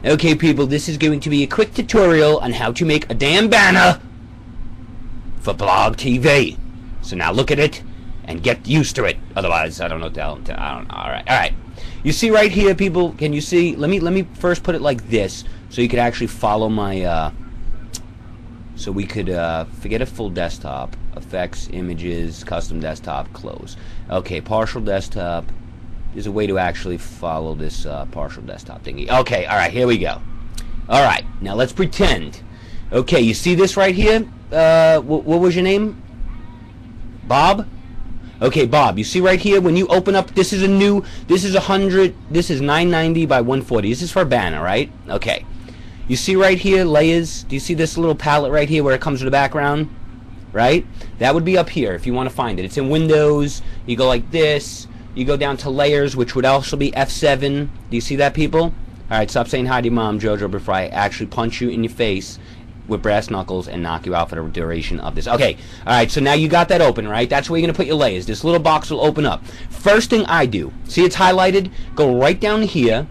Okay, people, this is going to be a quick tutorial on how to make a damn banner for blogTv. So now look at it and get used to it. Otherwise, I don't know what the hell. I don't know. All right. You see right here, people? Can you see? Let me first put it like this, so you could actually follow my. So we could forget a full desktop, effects, images, custom desktop, close. Okay, partial desktop. There's a way to actually follow this partial desktop thingy. Okay, all right, here we go. All right, now let's pretend. Okay, you see this right here? What was your name? Bob? Okay, Bob, you see right here, when you open up, this is 100, this is 990 by 140. This is for a banner, right? Okay. You see right here, layers? Do you see this little palette right here where it comes with the background? Right? That would be up here if you want to find it. It's in Windows. You go like this. You go down to layers, which would also be F7. Do you see that, people? Alright, stop saying hi to your mom, Jojo, before I actually punch you in your face with brass knuckles and knock you out for the duration of this. Okay, alright, so now you got that open, right? That's where you're going to put your layers. This little box will open up. First thing I do, see it's highlighted? Go right down here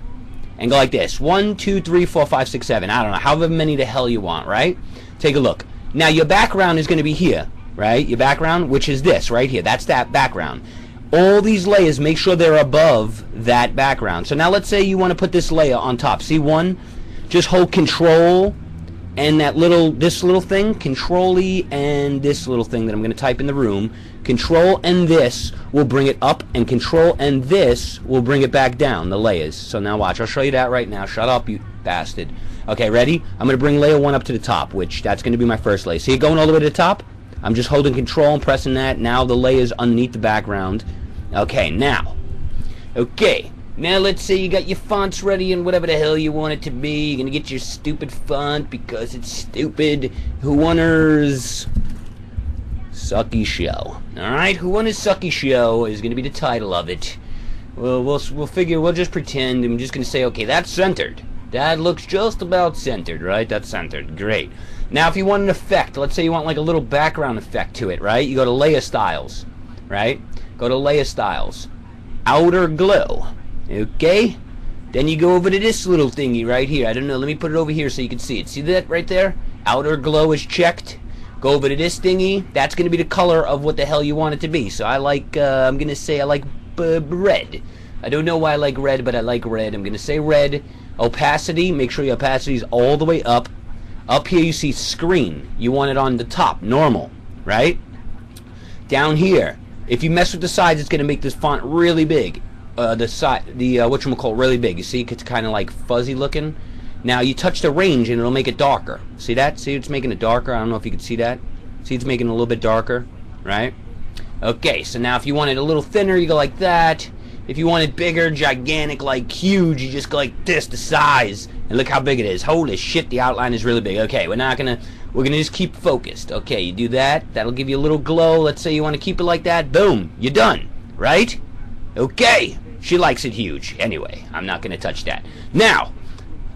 and go like this. 1, 2, 3, 4, 5, 6, 7. I don't know, however many the hell you want, right? Take a look. Now your background is going to be here, right? Your background, which is this right here. That's that background. All these layers, make sure they're above that background. So now let's say you want to put this layer on top. See one? Just hold Control and this little thing, Control-E, and this little thing that I'm going to type in the room. Control and this will bring it up, and Control and this will bring it back down, the layers. So now watch, I'll show you that right now. Shut up, you bastard. Okay, ready? I'm going to bring layer 1 up to the top, which that's going to be my first layer. See it going all the way to the top? I'm just holding Control and pressing that. Now the layer's underneath the background. Okay, now let's say you got your fonts ready and whatever the hell you want it to be. You're gonna get your stupid font because it's stupid. Who wonders? Sucky Show. Alright, Who Wonders Sucky Show is gonna be the title of it. Well, we'll figure, we'll just pretend. I'm just gonna say, okay, that's centered. That looks just about centered, right? That's centered. Great. Now, if you want an effect, let's say you want like a little background effect to it, right? You go to Layer Styles, right? Go to Layer Styles. Outer Glow. Okay? Then you go over to this little thingy right here. I don't know. Let me put it over here so you can see it. See that right there? Outer Glow is checked. Go over to this thingy. That's going to be the color of what the hell you want it to be. So I like, I'm going to say I like red. I don't know why I like red, but I like red. I'm going to say red. Opacity. Make sure your opacity is all the way up. Up here you see screen. You want it on the top. Normal. Right? Down here. If you mess with the sides, it's going to make this font really big. Whatchamacallit, really big. You see, it's kind of like fuzzy looking. Now, you touch the range, and it'll make it darker. See that? See, it's making it darker. I don't know if you can see that. See, it's making it a little bit darker, right? Okay, so now if you want it a little thinner, you go like that. If you want it bigger, gigantic, like huge, you just go like this, the size. And look how big it is. Holy shit, the outline is really big. Okay, we're gonna just keep focused. Okay, you do that. That'll give you a little glow. Let's say you want to keep it like that. Boom, you're done, right? Okay, she likes it huge. Anyway, I'm not gonna touch that. Now,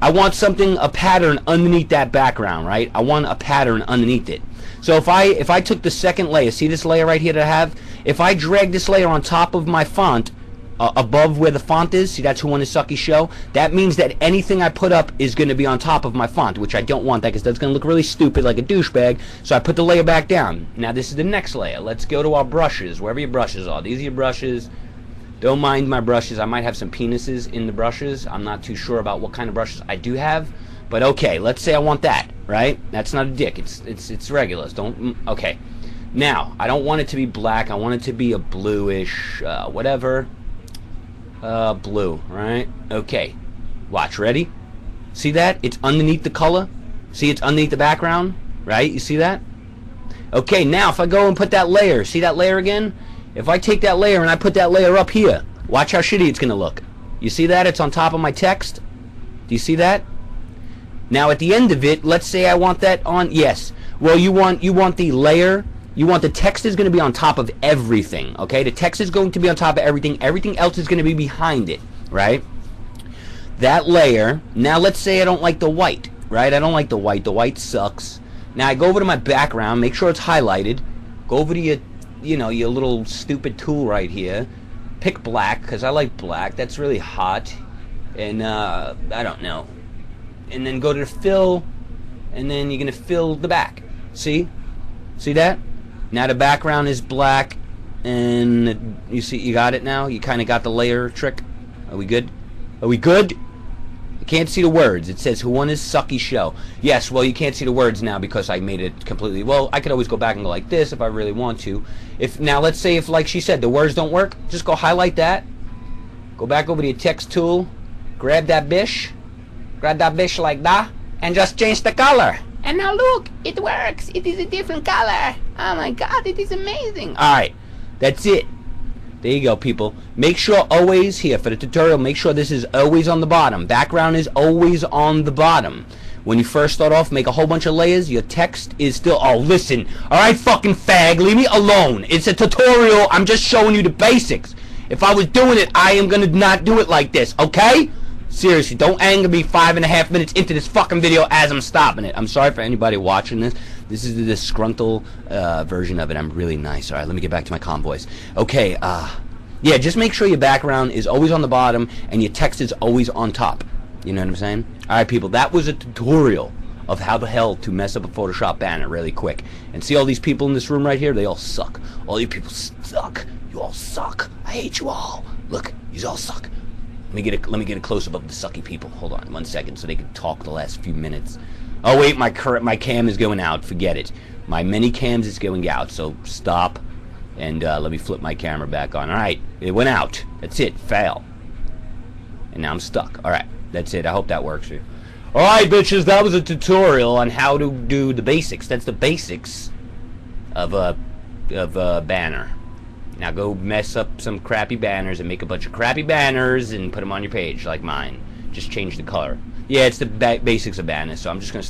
I want a pattern underneath that background, right? I want a pattern underneath it. So if I took the second layer, see this layer right here that I have? If I drag this layer on top of my font, above where the font is, see that's Who Won the Sucky Show? That means that anything I put up is going to be on top of my font, which I don't want that because that's going to look really stupid like a douchebag. So I put the layer back down. Now this is the next layer. Let's go to our brushes, wherever your brushes are. These are your brushes. Don't mind my brushes. I might have some penises in the brushes. I'm not too sure about what kind of brushes I do have. But okay, let's say I want that, right? That's not a dick. It's regulars. Okay. Now, I don't want it to be black. I want it to be a bluish, whatever. Blue, right? Okay. Watch, ready? See that? It's underneath the color. See, it's underneath the background, right? You see that? Okay, now if I go and put that layer, see that layer again? If I take that layer and I put that layer up here, watch how shitty it's gonna look. You see that? It's on top of my text. Do you see that? Now at the end of it, let's say I want that on, yes. Well, you want the layer. You want the text is going to be on top of everything, okay? The text is going to be on top of everything. Everything else is going to be behind it, right? That layer. Now, let's say I don't like the white, right? I don't like the white. The white sucks. Now, I go over to my background. Make sure it's highlighted. Go over to your little stupid tool right here. Pick black, because I like black. That's really hot. And, I don't know. and then go to the fill, and then you're gonna fill the back. See that? Now the background is black, and you see, you got it now. You kind of got the layer trick. Are we good? Are we good? I can't see the words. It says, who won his sucky show? Yes, well, you can't see the words now because I made it completely. Well, I could always go back and go like this if I really want to. Now, let's say if, like she said, the words don't work, just go highlight that. Go back over to your text tool. Grab that bish. Grab that bish like that. And just change the color. And now look, it works. It is a different color. Oh my god, it is amazing. Alright, that's it. There you go, people. Make sure always here for the tutorial, make sure this is always on the bottom. Background is always on the bottom. When you first start off, make a whole bunch of layers. Your text is still... Oh, listen. Alright, fucking fag. Leave me alone. It's a tutorial. I'm just showing you the basics. If I was doing it, I am going to not do it like this, okay? Seriously, don't anger me 5.5 minutes into this fucking video as I'm stopping it. I'm sorry for anybody watching this. This is the disgruntled version of it. I'm really nice. Alright, let me get back to my calm voice. Okay, yeah, just make sure your background is always on the bottom and your text is always on top. You know what I'm saying? Alright, people, that was a tutorial of how the hell to mess up a Photoshop banner really quick. And see all these people in this room right here? They all suck. All you people suck. You all suck. I hate you all. Look, you all suck. Let me get a close-up of the sucky people. Hold on 1 second so they can talk the last few minutes. Oh wait, my cam is going out. Forget it. My many cams is going out. So stop and let me flip my camera back on. All right, it went out. That's it. Fail. And now I'm stuck. All right, that's it. I hope that works for you. All right, bitches. That was a tutorial on how to do the basics. That's the basics of a banner. Now go mess up some crappy banners and make a bunch of crappy banners and put them on your page like mine. Just change the color. Yeah, it's the basics of banners, so I'm just going to